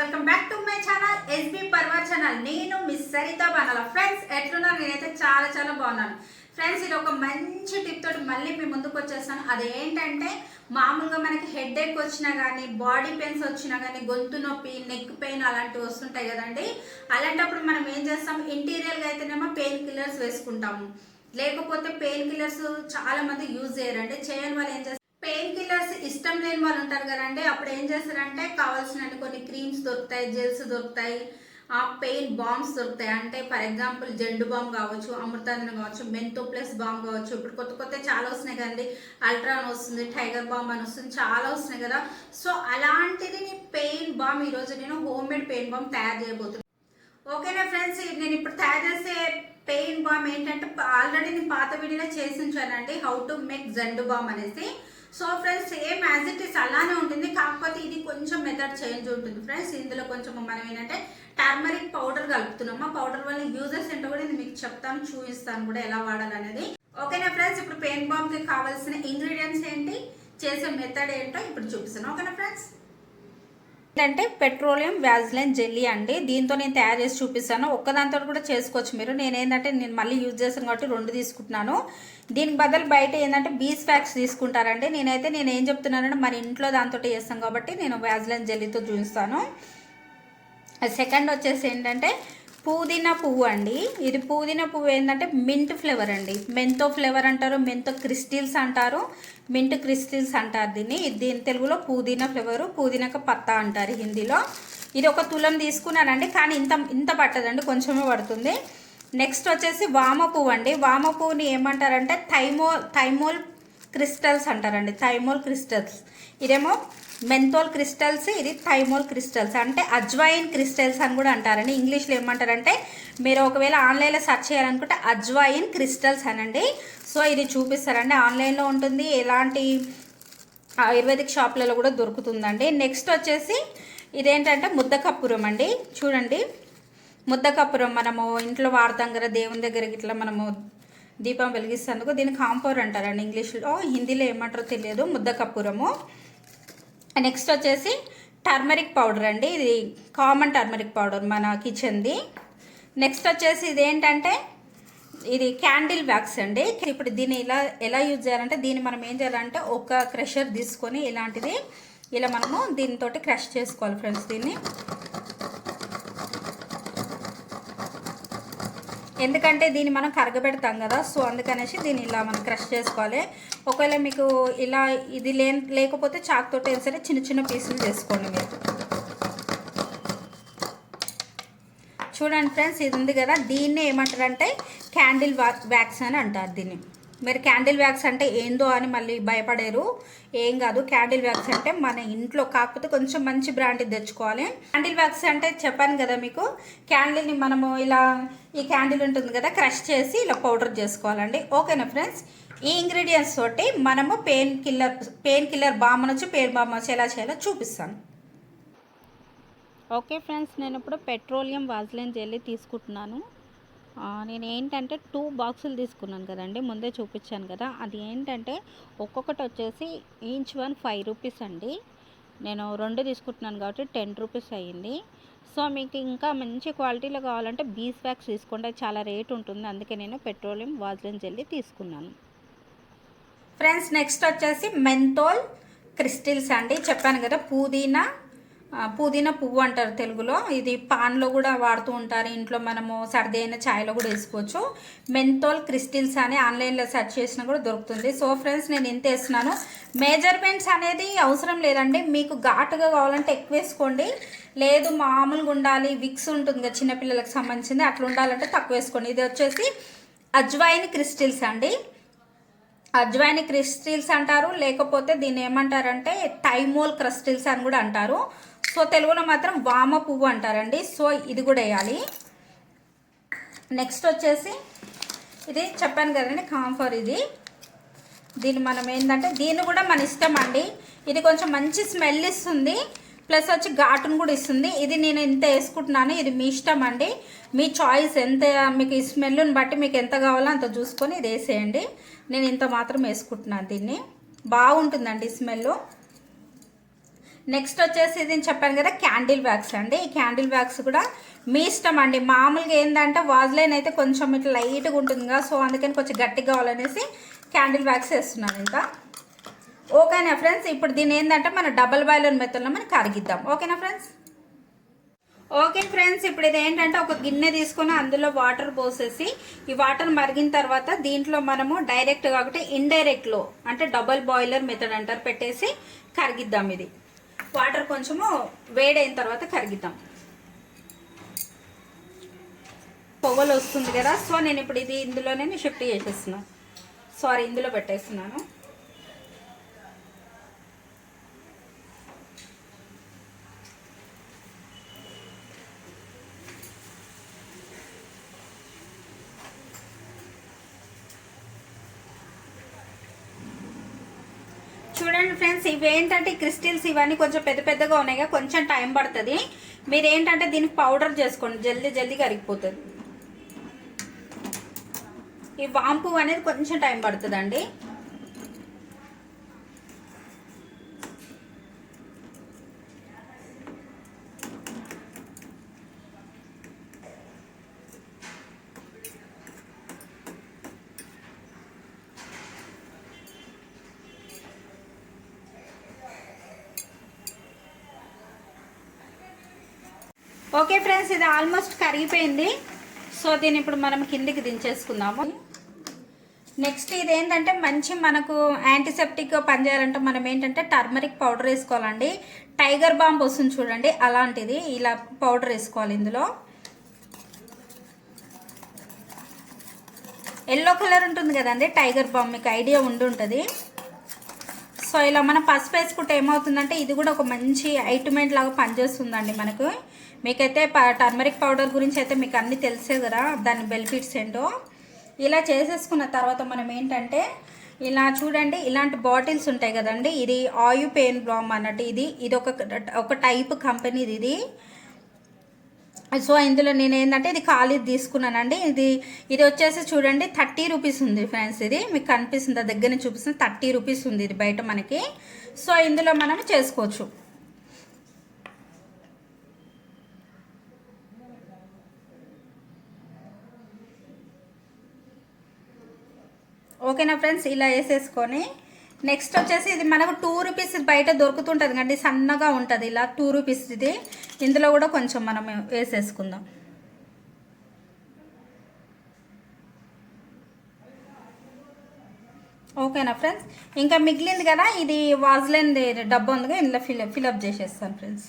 Welcome back to my channel SB పర్వర్ channel. నేను miss Saritha బాణాల. Friends ఎట్లున్నారు? నేనైతే చాలా బాగున్నాను. ఫ్రెండ్స్ ఇది ఒక మంచి టిప్ తోటి మళ్ళీ మీ ముందుకు వచ్చేస్తాను. అదేంటంటే మామూలుగా మనకి హెడ్ ఏక్ వచ్చినా కానీ, బాడీ పెయిన్స్ వచ్చినా కానీ, గొంతు నొప్పి, నెక్ పెయిన్ అలాంటివి వస్తుంటాయి కదండి. అలాంటప్పుడు మనం ఏం చేస్తాం, ఇంటీరియర్గా అయితేనేమో పెయిన్ కిల్లర్స్ వేసుకుంటాము. లేకపోతే పెయిన్ కిల్లర్స్ చాలా మంది యూజ్ చేయరండి. చేయని వాళ్ళు ఏం చేస్తారు, పెయిన్ కిల్లర్స్ ఇష్టం లేని వాళ్ళు ఉంటారు కదండి. అప్పుడు ఏం చేస్తారంటే కావాల్సిన కొన్ని క్రీమ్స్ దొరుకుతాయి, జెల్స్ దొరుకుతాయి, పెయిన్ బాంబ్స్ దొరుకుతాయి. అంటే ఫర్ ఎగ్జాంపుల్ జెండు బాంబ్ కావచ్చు, అమృతాంజన్ కావచ్చు, మెంతో ప్లస్ బాంబ్ కావచ్చు. ఇప్పుడు కొత్త చాలా వస్తున్నాయి కదండి. అల్ట్రాన్ వస్తుంది, టైగర్ బాంబ్ అని వస్తుంది, చాలా వస్తున్నాయి కదా. సో అలాంటిది పెయిన్ బాంబ్ ఈరోజు నేను హోమ్ మేడ్ పెయిన్ బాంబ్ తయారు చేయబోతున్నాను. ఓకేనా ఫ్రెండ్స్, నేను ఇప్పుడు తయారు చేసే పెయిన్ బాంబ్ ఏంటంటే ఆల్రెడీ నేను పాత వీడియోలో చేసి ఉంచానండి, హౌ టు మేక్ జెండు బాంబ్ అనేసి. So friends same as it is అలానే ఉంటుంది, కాకపోతే ఇది కొంచెం మెథడ్ చేంజ్ ఉంటుంది ఫ్రెండ్స్. ఇందులో కొంచెం మనం ఏంటంటే టర్మరిక్ పౌడర్ కలుపుతున్నాము. ఆ పౌడర్ వల్ల యూజెస్ ఏంటో కూడా నేను మీకు చెప్తాను, చూపిస్తాను కూడా ఎలా వాడాలనేది. ఓకేనా ఫ్రెండ్స్, ఇప్పుడు పెయిన్ బాంబ్కి కావాల్సిన ఇంగ్రీడియంట్స్ ఏంటి, చేసే మెథడ్ ఏంటో ఇప్పుడు చూపిస్తాను. ఓకేనా ఫ్రెండ్స్, ఏంటంటే పెట్రోలియం వ్యాజ్లైన్ జెల్లీ అండి. దీంతో నేను తయారు చేసి చూపిస్తాను. ఒక్కదాంతో కూడా చేసుకోవచ్చు మీరు. నేను మళ్ళీ యూజ్ చేస్తాను కాబట్టి 2 తీసుకుంటున్నాను. దీనికి బదులు బయట ఏంటంటే బీస్ ఫ్యాక్స్ తీసుకుంటారండి. నేను ఏం చెప్తున్నానంటే మన ఇంట్లో దాంతో చేస్తాం కాబట్టి నేను వ్యాజ్లైన్ జెల్లీతో చూపిస్తాను. సెకండ్ వచ్చేసి ఏంటంటే పుదీనా పువ్వు అండి. ఇది పుదీనా పువ్వు ఏంటంటే మింట్ ఫ్లేవర్ అండి. మెంతో ఫ్లేవర్ అంటారు, మెంతో క్రిస్టిల్స్ అంటారు, మింట్ క్రిస్టిల్స్ అంటారు దీని తెలుగులో పుదీనా ఫ్లేవరు, పుదీనాక పత్తా అంటారు హిందీలో. ఇది 1 తులం తీసుకున్నానండి, కానీ ఇంత పట్టదండి, కొంచెమే పడుతుంది. నెక్స్ట్ వచ్చేసి వామ పువ్వు అండి. వామ పువ్వుని ఏమంటారంటే థైమోల్ క్రిస్టల్స్ అంటారండి, థైమోల్ క్రిస్టల్స్. ఇదేమో మెంథోల్ క్రిస్టల్స్, ఇది థైమోల్ క్రిస్టల్స్, అంటే అజ్వాయిన్ క్రిస్టల్స్ అని కూడా అంటారండి. ఇంగ్లీష్లో ఏమంటారంటే మీరు ఒకవేళ ఆన్లైన్లో సెర్చ్ చేయాలనుకుంటే అజ్వాయిన్ క్రిస్టల్స్ అనండి. సో ఇది చూపిస్తారండి, ఆన్లైన్లో ఉంటుంది, ఎలాంటి ఆయుర్వేదిక్ షాప్లలో కూడా దొరుకుతుందండి. నెక్స్ట్ వచ్చేసి ఇదేంటంటే ముద్దకర్పూరం అండి. చూడండి, ముద్దకర్పూరం మనము ఇంట్లో వాడతాం కదా, దేవుని దగ్గరికి ఇట్లా మనము దీపం వెలిగిస్తేందుకు దీన్ని కాంపౌర్ అంటారండి ఇంగ్లీష్లో. హిందీలో ఏమంటారో తెలియదు. ముద్దకర్పూరము. నెక్స్ట్ వచ్చేసి టర్మరిక్ పౌడర్ అండి. ఇది కామన్ టర్మరిక్ పౌడర్ మన కిచెన్ది. నెక్స్ట్ వచ్చేసి ఇదేంటంటే ఇది క్యాండిల్ వ్యాక్స్ అండి. ఇప్పుడు దీన్ని ఎలా యూజ్ చేయాలంటే దీన్ని మనం ఏం చేయాలంటే ఒక క్రషర్ తీసుకొని ఇలాంటిది ఇలా మనము దీనితో క్రష్ చేసుకోవాలి ఫ్రెండ్స్. దీన్ని ఎందుకంటే దీన్ని మనం కరగబెడతాం కదా, సో అందుకనేసి దీన్ని ఇలా మనం క్రష్ చేసుకోవాలి. ఒకవేళ మీకు ఇలా ఇది లేకపోతే చాక్ తోటి అయినా సరే చిన్న పీసులు చేసుకోండి మీరు. చూడండి ఫ్రెండ్స్, ఇది ఉంది కదా, దీన్ని ఏమంటారంటే క్యాండిల్ వ్యాక్స్ అని అంటారు దీన్ని. మీరు క్యాండిల్ వ్యాక్స్ అంటే ఏందో అని మళ్ళీ భయపడేరు, ఏం కాదు. క్యాండిల్ వ్యాక్స్ అంటే మన ఇంట్లో, కాకపోతే కొంచెం మంచి బ్రాండ్ తెచ్చుకోవాలి. క్యాండిల్ వ్యాక్స్ అంటే చెప్పాను కదా మీకు, క్యాండిల్ని మనము ఇలా ఈ క్యాండిల్ ఉంటుంది కదా, క్రష్ చేసి ఇలా పౌడర్ చేసుకోవాలండి. ఓకేనా ఫ్రెండ్స్, ఈ ఇంగ్రీడియంట్స్ తోటి మనము పెయిన్ కిల్లర్ బామ్ నుంచి పెయిన్ బామ్ వచ్చి ఎలా చేయాలో చూపిస్తాను. ఓకే ఫ్రెండ్స్, నేను ఇప్పుడు పెట్రోలియం వాజ్లైన్ జెల్లీ తీసుకుంటున్నాను. నేను ఏంటంటే 2 బాక్సులు తీసుకున్నాను కదండి, ముందే చూపించాను కదా. అది ఏంటంటే ఒక్కొక్కటి వచ్చేసి ఈచ్ వన్ 5 రూపీస్ అండి. నేను 2 తీసుకుంటున్నాను కాబట్టి 10 రూపీస్ అయ్యింది. సో మీకు ఇంకా మంచి క్వాలిటీలో కావాలంటే బీస్ వ్యాక్స్ తీసుకోండి, చాలా రేట్ ఉంటుంది. అందుకే నేను పెట్రోలియం వాజ్లైన్ జెల్లీ తీసుకున్నాను. ఫ్రెండ్స్ నెక్స్ట్ వచ్చేసి మెంథోల్ క్రిస్టల్స్ అండి. చెప్పాను కదా, పుదీనా పువ్వు అంటారు తెలుగులో. ఇది పాన్లో కూడా వాడుతూ ఉంటారు, ఇంట్లో మనము సర్ది అయిన ఛాయ్లో కూడా వేసుకోవచ్చు. మెంథోల్ క్రిస్టల్స్ అని ఆన్లైన్లో సెర్చ్ చేసినా కూడా దొరుకుతుంది. సో ఫ్రెండ్స్ నేను ఎంత వేస్తున్నాను, మెజర్మెంట్స్ అనేది అవసరం లేదండి. మీకు ఘాటుగా కావాలంటే ఎక్కువ వేసుకోండి, లేదు మామూలుగా ఉండాలి, విక్స్ ఉంటుంది కదా చిన్నపిల్లలకు సంబంధించింది, అట్లా ఉండాలంటే తక్కువ వేసుకోండి. ఇది వచ్చేసి అజ్వాయిన్ క్రిస్టల్స్ అండి. అజ్వాయిన్ క్రిస్టల్స్ అంటారు, లేకపోతే దీన్ని ఏమంటారంటే థైమోల్ క్రిస్టల్స్ అని కూడా అంటారు. సో తెలుగులో మాత్రం వామ పువ్వు అంటారండి. సో ఇది కూడా వేయాలి. నెక్స్ట్ వచ్చేసి ఇది చెప్పాను కదండి కాంఫర్. దీన్ని మనం ఏంటంటే దీన్ని కూడా మన ఇష్టం అండి. ఇది కొంచెం మంచి స్మెల్ ఇస్తుంది, ప్లస్ వచ్చి ఘాటును కూడా ఇస్తుంది. ఇది నేను ఇంత వేసుకుంటున్నాను, ఇది మీ ఇష్టం అండి, మీ చాయిస్. ఎంత మీకు ఈ స్మెల్ని బట్టి మీకు ఎంత కావాలో అంత చూసుకొని ఇది వేసేయండి. నేను ఇంత మాత్రం వేసుకుంటున్నాను. దీన్ని బాగుంటుందండి స్మెల్. నెక్స్ట్ వచ్చేసి ఇది చెప్పాను కదా క్యాండిల్ వ్యాక్స్ అండి. ఈ క్యాండిల్ వ్యాక్స్ కూడా మీ ఇష్టం అండి. మామూలుగా ఏంటంటే వాజ్లైన్ అయితే కొంచెం ఇట్లా లైట్గా ఉంటుంది కదా, సో అందుకని కొంచెం గట్టిగా కావాలనేసి క్యాండిల్ వ్యాక్స్ వేస్తున్నాను ఇంకా. ఓకేనా ఫ్రెండ్స్, ఇప్పుడు దీన్ని ఏంటంటే మన డబల్ బాయిలర్ మెథడ్లో మనం కరిగిద్దాం. ఓకేనా ఫ్రెండ్స్. ఓకే ఫ్రెండ్స్, ఇప్పుడు ఇది ఏంటంటే ఒక గిన్నె తీసుకొని అందులో వాటర్ పోసేసి ఈ వాటర్ మరిగిన తర్వాత దీంట్లో మనము డైరెక్ట్ కాకుండా ఇండైరెక్ట్లో అంటే డబల్ బాయిలర్ మెథడ్ అంటారు పెట్టేసి కరిగిద్దాం. ఇది వాటర్ కొంచెము వేడైన తర్వాత కరిగిద్దాం. పొగలు వస్తుంది కదా, సో నేను ఇప్పుడు ఇది ఇందులోనే షిఫ్ట్ చేసేస్తున్నాను. సారీ, ఇందులో పెట్టేస్తున్నాను. చూడండి ఫ్రెండ్స్, ఇవి ఏంటంటే క్రిస్టల్స్ ఇవన్నీ కొంచెం పెద్ద పెద్దగా ఉన్నాయి కదా, కొంచెం టైం పడుతుంది. మీరు ఏంటంటే దీనికి పౌడర్ చేసుకోండి, జల్దీ జల్దీ కరిగిపోతుంది. ఈ వాంపు అనేది కొంచెం టైం పడుతుందండి. ఓకే ఫ్రెండ్స్, ఇది ఆల్మోస్ట్ కరిగిపోయింది. సో దీన్ని ఇప్పుడు మనం కిందికి దించేసుకుందాము. నెక్స్ట్ ఇది ఏంటంటే మంచి మనకు యాంటీసెప్టిక్గా పనిచేయాలంటే మనం ఏంటంటే టర్మరిక్ పౌడర్ వేసుకోవాలండి. టైగర్ బాంబ్ వస్తుంది చూడండి, అలాంటిది ఇలా పౌడర్ వేసుకోవాలి. ఇందులో ఎల్లో కలర్ ఉంటుంది కదండి టైగర్ బాంబ్, మీకు ఐడియా ఉండుంటుంది. సో ఇలా మనం పసుపు వేసుకుంటే ఏమవుతుందంటే ఇది కూడా ఒక మంచి ఐటమెంట్ లాగా పనిచేస్తుందండి మనకు. మీకైతే టర్మరిక్ పౌడర్ గురించి అయితే మీకు అన్నీ తెలిసే కదా, దాని బెనిఫిట్స్ ఏంటో. ఇలా చేసేసుకున్న తర్వాత మనం ఏంటంటే ఇలా చూడండి, ఇలాంటి బాటిల్స్ ఉంటాయి కదండి, ఇది ఆయు పెయిన్ బామ్ అన్నట్టు. ఇది ఒక టైప్ కంపెనీది ఇది. సో ఇందులో నేను ఏంటంటే ఇది ఖాళీ తీసుకున్నానండి. ఇది వచ్చేసి చూడండి 30 రూపీస్ ఉంది ఫ్రెండ్స్. ఇది మీకు కనిపిస్తుంది, దగ్గర నుంచి చూపిస్తుంది, 30 రూపీస్ ఉంది ఇది బయట మనకి. సో ఇందులో మనం చేసుకోవచ్చు. ఓకేనా ఫ్రెండ్స్, ఇలా వేసేసుకొని నెక్స్ట్ వచ్చేసి ఇది మనకు 2 రూపీస్ బయట దొరుకుతుంటుంది కండి, సన్నగా ఉంటుంది ఇలా 2 రూపీస్ ఇది. ఇందులో కూడా కొంచెం మనం వేసేసుకుందాం. ఓకేనా ఫ్రెండ్స్, ఇంకా మిగిలింది కదా ఇది వాజ్లైన్ డబ్బా ఉందిగా, ఇందులో ఫిల్అప్ చేసేస్తాను ఫ్రెండ్స్.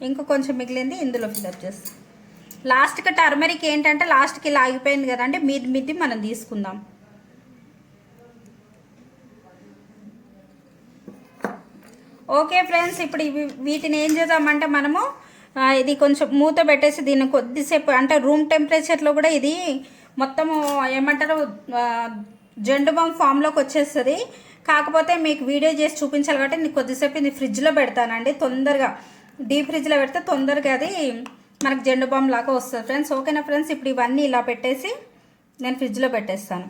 ఇంకా కొంచెం మిగిలింది ఇందులో ఫిల్అప్ చేస్తాం. లాస్ట్కి టర్మరిక్ ఏంటంటే లాస్ట్కి ఇలా ఆగిపోయింది కదండి, మీది మనం తీసుకుందాం. ఓకే ఫ్రెండ్స్, ఇప్పుడు వీటిని ఏం చేద్దామంటే మనము ఇది కొంచెం మూత పెట్టేసి దీన్ని కొద్దిసేపు అంటే రూమ్ టెంపరేచర్లో కూడా ఇది మొత్తము ఏమంటారు జెండు బామ్ ఫామ్లోకి వచ్చేస్తుంది. కాకపోతే మీకు వీడియో చేసి చూపించాలి కాబట్టి నేను కొద్దిసేపు ఇది ఫ్రిడ్జ్లో పెడతానండి. తొందరగా డీప్ ఫ్రిడ్జ్లో పెడితే తొందరగా అది మనకు జెండు బామ్ లాగా వస్తుంది ఫ్రెండ్స్. ఓకేనా ఫ్రెండ్స్, ఇప్పుడు ఇవన్నీ ఇలా పెట్టేసి నేను ఫ్రిడ్జ్లో పెట్టేస్తాను.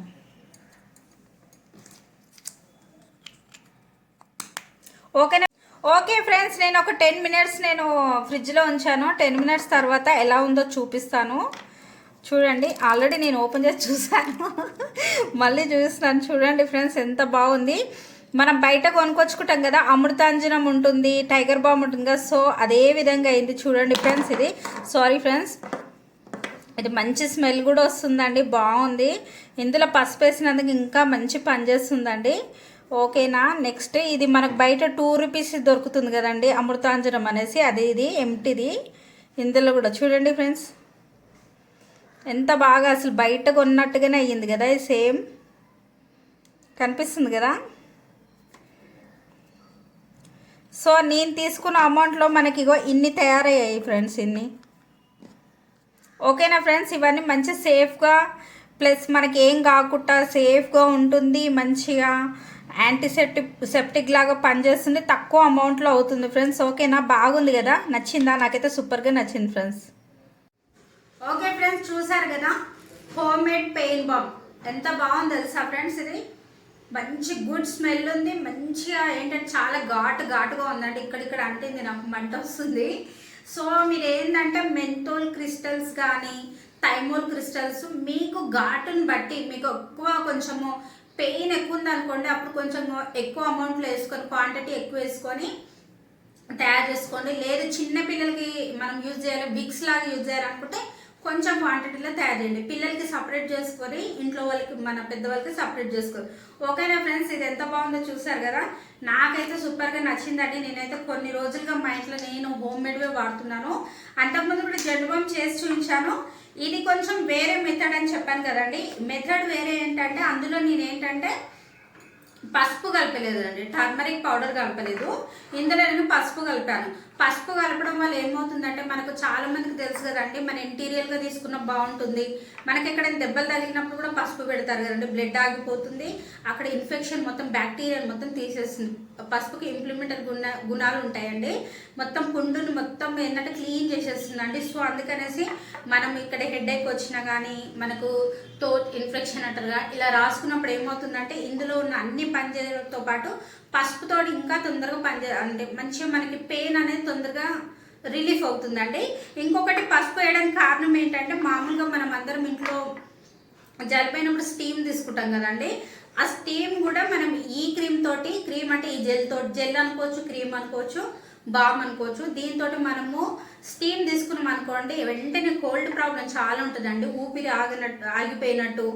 ఓకేనా. ఓకే ఫ్రెండ్స్, నేను ఒక 10 మినిట్స్ నేను ఫ్రిడ్జ్లో ఉంచాను. 10 మినిట్స్ తర్వాత ఎలా ఉందో చూపిస్తాను. చూడండి, ఆల్రెడీ నేను ఓపెన్ చేసి చూసాను, మళ్ళీ చూపిస్తాను. చూడండి ఫ్రెండ్స్, ఎంత బాగుంది. మనం బయట కొనుక్కొచ్చుకుంటాం కదా, అమృతాంజనం ఉంటుంది, టైగర్ బామ్ ఉంటుంది కదా, సో అదే విధంగా అయింది. చూడండి ఫ్రెండ్స్, ఇది సారీ ఫ్రెండ్స్, ఇది మంచి స్మెల్ కూడా వస్తుందండి, బాగుంది. ఇందులో పసుపు వేసినందుకు ఇంకా మంచి పని చేస్తుందండి. ఓకేనా. నెక్స్ట్ ఇది మనకు బయట 2 రూపీస్ దొరుకుతుంది కదండి అమృతాంజనం అనేసి, అది ఇది ఎంటిది. ఇందులో కూడా చూడండి ఫ్రెండ్స్, ఎంత బాగా అసలు బయట కొన్నట్టుగానే అయ్యింది కదా, ఇది సేమ్ కనిపిస్తుంది కదా. సో నేను తీసుకున్న అమౌంట్లో మనకి ఇగో ఇన్ని తయారయ్యాయి ఫ్రెండ్స్, ఇన్ని. ఓకేనా ఫ్రెండ్స్, ఇవన్నీ మంచి సేఫ్గా ప్లస్ మనకి ఏం కాకుండా సేఫ్గా ఉంటుంది, మంచిగా యాంటీసెప్టిక్ లాగా పనిచేస్తుంది, తక్కువ అమౌంట్లో అవుతుంది ఫ్రెండ్స్. ఓకేనా, బాగుంది కదా, నచ్చిందా? నాకైతే సూపర్గా నచ్చింది ఫ్రెండ్స్. ఓకే ఫ్రెండ్స్, చూసారు కదా హోమ్ మేడ్ పెయిన్ బామ్ ఎంత బాగుంది తెలుసా ఫ్రెండ్స్. ఇది మంచి గుడ్ స్మెల్ ఉంది, మంచిగా ఏంటంటే చాలా ఘాటుగా ఉందండి. ఇక్కడిక్కడ అంటింది, నాకు మంట వస్తుంది. సో మీరు ఏంటంటే మెంతోల్ క్రిస్టల్స్ కానీ థైమోల్ క్రిస్టల్స్ మీకు ఘాటుని బట్టి మీకు ఎక్కువ కొంచెము పెయిన్ ఎక్కువ ఉంది అనుకోండి, అప్పుడు కొంచెం ఎక్కువ అమౌంట్లో వేసుకొని క్వాంటిటీ ఎక్కువ వేసుకొని తయారు చేసుకోండి. లేదు చిన్న పిల్లలకి మనం యూజ్ చేయాలి, విక్స్ లాగా యూజ్ చేయాలనుకుంటే కొంచెం క్వాంటిటీలో తయారు చేయండి. పిల్లలకి సపరేట్ చేసుకొని ఇంట్లో వాళ్ళకి మన పెద్దవాళ్ళకి సపరేట్ చేసుకోవాలి. ఓకేనా ఫ్రెండ్స్, ఇది ఎంత బాగుందో చూసారు కదా. నాకైతే సూపర్గా నచ్చిందండి. నేనైతే కొన్ని రోజులుగా మా ఇంట్లో నేను హోమ్ మేడ్వే వాడుతున్నాను. అంతకుముందు కూడా జెండు బామ్ చేసి చూపించాను. ఇది కొంచెం వేరే మెథడ్ అని చెప్పాను కదండి. మెథడ్ వేరే ఏంటంటే అందులో నేను ఏంటంటే పసుపు కలపలేదు అండి, టర్మరిక్ పౌడర్ కలపలేదు. ఇందులో నేను పసుపు కలిపాను. పసుపు కలపడం వల్ల ఏమవుతుందంటే మనకు చాలా మందికి తెలుసు కదండి, మన ఇంటీరియర్గా తీసుకున్న బాగుంటుంది. మనకి ఎక్కడైనా దెబ్బలు తగిలినప్పుడు కూడా పసుపు పెడతారు కదండి, బ్లడ్ ఆగిపోతుంది, అక్కడ ఇన్ఫెక్షన్ మొత్తం బ్యాక్టీరియా మొత్తం తీసేస్తుంది. పసుపుకి ఇంప్లిమెంటల్ గుణాలు ఉంటాయండి. మొత్తం పుండుని మొత్తం ఏంటంటే క్లీన్ చేసేస్తుందండి. సో అందుకనేసి మనం ఇక్కడ హెడేక్ వచ్చినా కానీ మనకు థ్రోట్ ఇన్ఫెక్షన్ అంటారుగా ఇలా రాసుకున్నప్పుడు ఏమవుతుందంటే ఇందులో ఉన్న అన్ని పనిచేయడంతో పాటు పసుపుతో ఇంకా తొందరగా అంటే మంచిగా మనకి పెయిన్ అనేది తొందరగా రిలీఫ్ అవుతుందండి. ఇంకొకటి పసుపు వేయడానికి కారణం ఏంటంటే మామూలుగా మనం అందరం ఇంట్లో జలిపోయినప్పుడు స్టీమ్ తీసుకుంటాం కదండి. ఆ స్టీమ్ కూడా మనం ఈ క్రీమ్ తోటి, క్రీమ్ అంటే ఈ జెల్ అనుకోవచ్చు, క్రీమ్ అనుకోవచ్చు, బామ్ అనుకోవచ్చు, దీంతో మనము స్టీమ్ తీసుకున్నాం అనుకోండి వెంటనే కోల్డ్ ప్రాబ్లం చాలా ఉంటుందండి. ఊపిరి ఆగిపోయినట్టు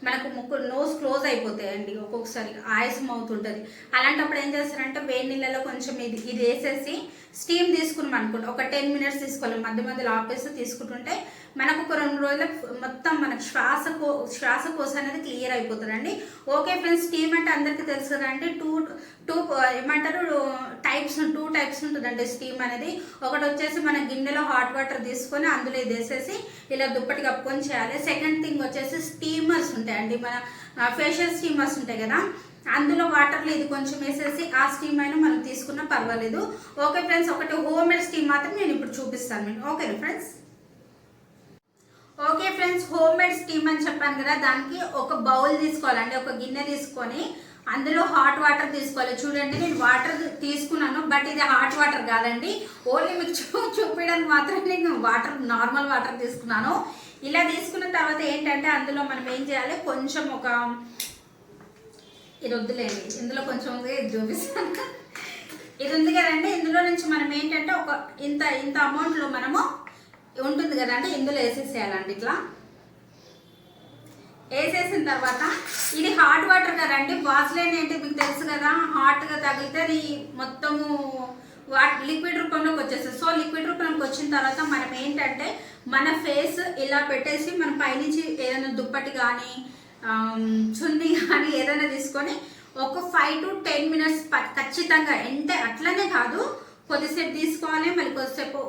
మనకు ముక్కు నోస్ క్లోజ్ అయిపోతాయండి, ఒక్కొక్కసారి ఆయాసం అవుతుంటుంది. అలాంటప్పుడు ఏం చేస్తారంటే వేడి నీళ్ళలో కొంచెం ఇది వేసేసి స్టీమ్ తీసుకున్నాం అనుకోండి, ఒక 10 మినిట్స్ తీసుకోవాలి, మధ్యలో ఆపేసి తీసుకుంటుంటే మనకు ఒక 2 రోజులకు మొత్తం మనకు శ్వాసకోశ అనేది క్లియర్ అయిపోతుందండి. ఓకే ఫ్రెండ్స్, స్టీమ్ అంటే అందరికీ తెలుసు కదండి. టూ ఏమంటారు టూ టైప్స్ ఉంటుందండి స్టీమ్ అనేది. ఒకటి వచ్చేసి మన గిన్నెలో హాట్ వాటర్ తీసుకొని అందులో ఇది వేసేసి ఇలా దుప్పటి కప్పుకొని చేయాలి. సెకండ్ థింగ్ వచ్చేసి స్టీమర్స్ ఉంటాయండి, మన ఫేషియల్ స్టీమర్స్ ఉంటాయి కదా, అందులో వాటర్లో ఇది కొంచెం వేసేసి ఆ స్టీమ్ అయినా మనం తీసుకున్నా పర్వాలేదు. ఓకే ఫ్రెండ్స్, ఒకటి హోమ్ మేడ్ స్టీమ్ మాత్రం నేను ఇప్పుడు చూపిస్తాను మీకు. ఓకేనా friends? Okay friends, home made steam అని చెప్పాను కదా, దానికి ఒక బౌల్ తీసుకోవాలండి, ఒక గిన్నె తీసుకొని అందులో హాట్ వాటర్ తీసుకోవాలి. చూడండి నేను వాటర్ తీసుకున్నాను, బట్ ఇది హాట్ వాటర్ కాదండి, ఓన్లీ మీకు చూపించడానికి మాత్రం నేను నార్మల్ వాటర్ తీసుకున్నాను. ఇలా తీసుకున్న తర్వాత ఏంటంటే అందులో మనం ఏం చేయాలి, కొంచెం ఇది వద్దులేండి, ఇందులో కొంచెం చూపిస్తాను. ఇది ఉంది కదండి, ఇందులో నుంచి మనం ఏంటంటే ఒక ఇంత అమౌంట్లో మనము ఉంటుంది కదండి, ఇందులో వేసేసేయాలండి. ఇట్లా వేసేసిన తర్వాత ఇది హాట్ వాటర్ కదండి, వాస్లైన్ ఏంటి మీకు తెలుసు కదా, హాట్గా తగిలితే అది మొత్తము లిక్విడ్ రూపంలోకి వచ్చేస్తుంది. సో లిక్విడ్ రూపంలోకి వచ్చిన తర్వాత మనం ఏంటంటే మన ఫేస్ ఇలా పెట్టేసి మన పైనుంచి ఏదైనా దుప్పటి కానీ చున్నీ కానీ ఏదైనా తీసుకొని ఒక 5 to 10 మినిట్స్ ఖచ్చితంగా అట్లనే కాదు, కొద్దిసేపు తీసుకోవాలి, మళ్ళీ కొద్దిసేపు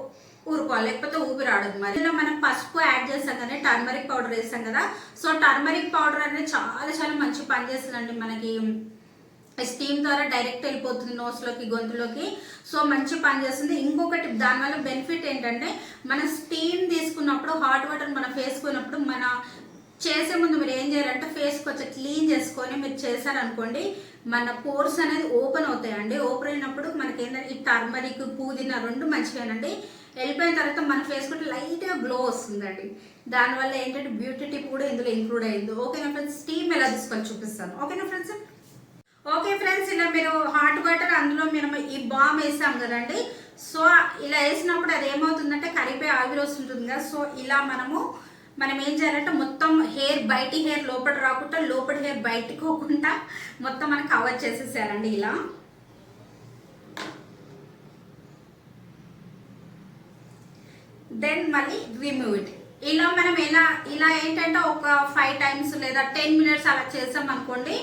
ఊరుకోవాలి, లేకపోతే ఊపిరి ఆడదు. మరి ఇందులో మనం పసుపు యాడ్ చేస్తాం కదా, టర్మరిక్ పౌడర్ వేస్తాం కదా. సో టర్మరిక్ పౌడర్ అనేది చాలా మంచి పని చేస్తుందండి, మనకి స్టీమ్ ద్వారా డైరెక్ట్ వెళ్ళిపోతుంది నోస్లోకి, గొంతులోకి. సో మంచి పని చేస్తుంది. ఇంకొకటి దానివల్ల బెనిఫిట్ ఏంటంటే మనం స్టీమ్ తీసుకున్నప్పుడు హాట్ వాటర్ మన ఫేస్ పోయినప్పుడు మన చేసే ముందు మీరు ఏం చేయాలంటే ఫేస్ కొంచెం క్లీన్ చేసుకొని మీరు చేశారనుకోండి, మన పోర్స్ అనేది ఓపెన్ అవుతాయండి. ఓపెన్ అయినప్పుడు మనకి ఏంటంటే ఈ టర్మరిక్, పుదీనా 2 మంచిగానండి. వెళ్ళిపోయిన తర్వాత మన ఫేస్ కూడా లైట్గా గ్లో వస్తుందండి. దానివల్ల ఏంటంటే బ్యూటీ టిప్ కూడా ఇందులో ఇంక్లూడ్ అయింది. ఓకేనా ఫ్రెండ్స్, స్టీమ్ ఎలా తీసుకొని చూపిస్తాను. ఓకేనా ఫ్రెండ్స్? ఓకే ఫ్రెండ్స్, ఇలా మీరు హాట్ వాటర్ అందులో మేము ఈ బామ్ వేసాం కదండి. సో ఇలా వేసినప్పుడు అది ఏమవుతుందంటే కరిగిపోయి ఆవిరి వస్తుంటుంది కదా. సో ఇలా మనం ఏం చేయాలంటే మొత్తం బయటి హెయిర్ లోపల రాకుండా, లోపల హెయిర్ బయటికి పోకుండా మొత్తం మనం కవర్ చేసేసేయాలండి ఇలా. దెన్ మళ్ళీ రిమూవ్ ఇట్. ఇలా మనం ఇలా ఏంటంటే ఒక 5 times లేదా 10 మినిట్స్ అలా చేసాం అనుకోండి,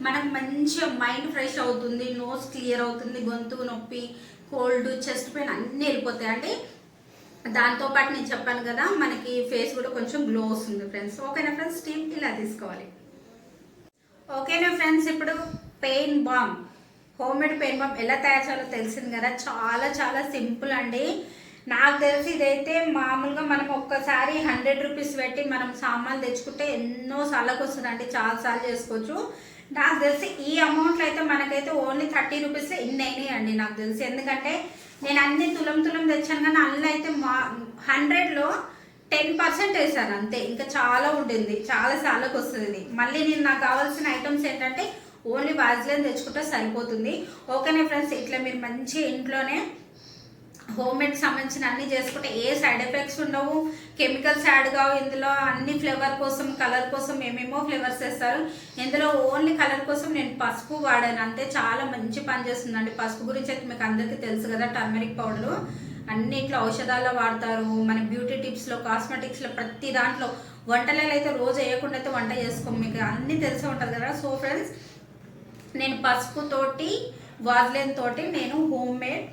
మనకు మంచిగా మైండ్ ఫ్రెష్ అవుతుంది, నోస్ క్లియర్ అవుతుంది, గొంతు నొప్పి, కోల్డ్, చెస్ట్ పెయిన్ అన్నీ వెళ్ళిపోతాయండి. దాంతోపాటు నేను చెప్పాను కదా మనకి ఫేస్ కూడా కొంచెం గ్లో వస్తుంది ఫ్రెండ్స్. ఓకేనా ఫ్రెండ్స్, స్టీమ్ ఇలా తీసుకోవాలి. ఓకేనా ఫ్రెండ్స్, ఇప్పుడు pain balm, home made pain balm ఎలా తయారు చేయాలో తెలిసింది కదా. చాలా సింపుల్ అండి. నాకు తెలిసి ఇదైతే మామూలుగా మనం ఒక్కసారి 100 రూపీస్ పెట్టి మనం సామాన్లు తెచ్చుకుంటే ఎన్నో సార్లకు వస్తుందండి, చాలా సార్లు చేసుకోవచ్చు. నాకు తెలిసి ఈ అమౌంట్లో అయితే మనకైతే ఓన్లీ 30 రూపీస్ ఇన్ని అయినాయి అండి నాకు తెలిసి. ఎందుకంటే నేను అన్ని తులం తెచ్చాను, కానీ అందులో అయితే 100లో 10% వేసాను అంతే, ఇంకా చాలా ఉండింది, చాలా సార్లకు వస్తుంది. మళ్ళీ నేను నాకు కావాల్సిన ఐటమ్స్ ఏంటంటే ఓన్లీ వాజ్లైన్ తెచ్చుకుంటే సరిపోతుంది. ఓకేనా ఫ్రెండ్స్, ఇట్లా మీరు మంచి ఇంట్లోనే హోమ్ మేడ్ సంబంధించిన అన్ని చేసుకుంటే ఏ సైడ్ ఎఫెక్ట్స్ ఉండవు, కెమికల్స్ యాడ్ కావు. ఇందులో అన్ని ఫ్లేవర్ కోసం, కలర్ కోసం ఏమేమో ఫ్లేవర్స్ వేస్తారు. ఇందులో ఓన్లీ కలర్ కోసం నేను పసుపు వాడాను అంతే. చాలా మంచి పని చేస్తుందండి. పసుపు గురించి అయితే మీకు అందరికీ తెలుసు కదా, టర్మరిక్ పౌడరు అన్నిట్లో ఔషధాల్లో వాడతారు. మన బ్యూటీ టిప్స్లో, కాస్మెటిక్స్లో, ప్రతి దాంట్లో. వంటలలో అయితే రోజు వేయకుండా అయితే వంట చేసుకోము, మీకు అన్నీ తెలిసే ఉంటుంది కదా. సో ఫ్రెండ్స్, నేను పసుపుతోటి వాజ్లైన్ తోటి నేను హోమ్ మేడ్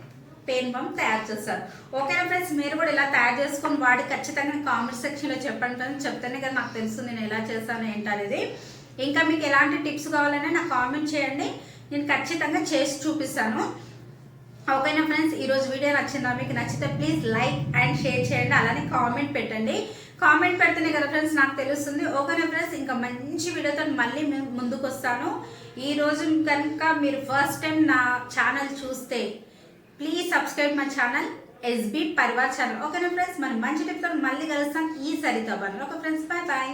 పెయిన్ బామ్ తయారు చేస్తారు. ఓకేనా ఫ్రెండ్స్, మీరు కూడా ఇలా తయారు చేసుకొని వాడి ఖచ్చితంగా కామెంట్ సెక్షన్లో చెప్పండి ఫ్రెండ్స్. చెప్తేనే కదా నాకు తెలుసు నేను ఎలా చేస్తాను ఏంటనేది. ఇంకా మీకు ఎలాంటి టిప్స్ కావాలనే నాకు కామెంట్ చేయండి, నేను ఖచ్చితంగా చేసి చూపిస్తాను. ఓకేనా ఫ్రెండ్స్, ఈరోజు వీడియో నచ్చిందా? మీకు నచ్చితే ప్లీజ్ లైక్ అండ్ షేర్ చేయండి, అలానే కామెంట్ పెట్టండి. కామెంట్ పెడితేనే కదా ఫ్రెండ్స్ నాకు తెలుస్తుంది. ఓకేనా ఫ్రెండ్స్, ఇంకా మంచి వీడియోతో మళ్ళీ మేము ముందుకు వస్తాను. ఈరోజు కనుక మీరు ఫస్ట్ టైం నా ఛానల్ చూస్తే please subscribe my channel SB Parivar channel. ఓకేనా ఫ్రెండ్స్, మనం మంచి టిప్తో మళ్ళీ కలుస్తాం ఈ Saritha Banu. Okay friends, bye bye.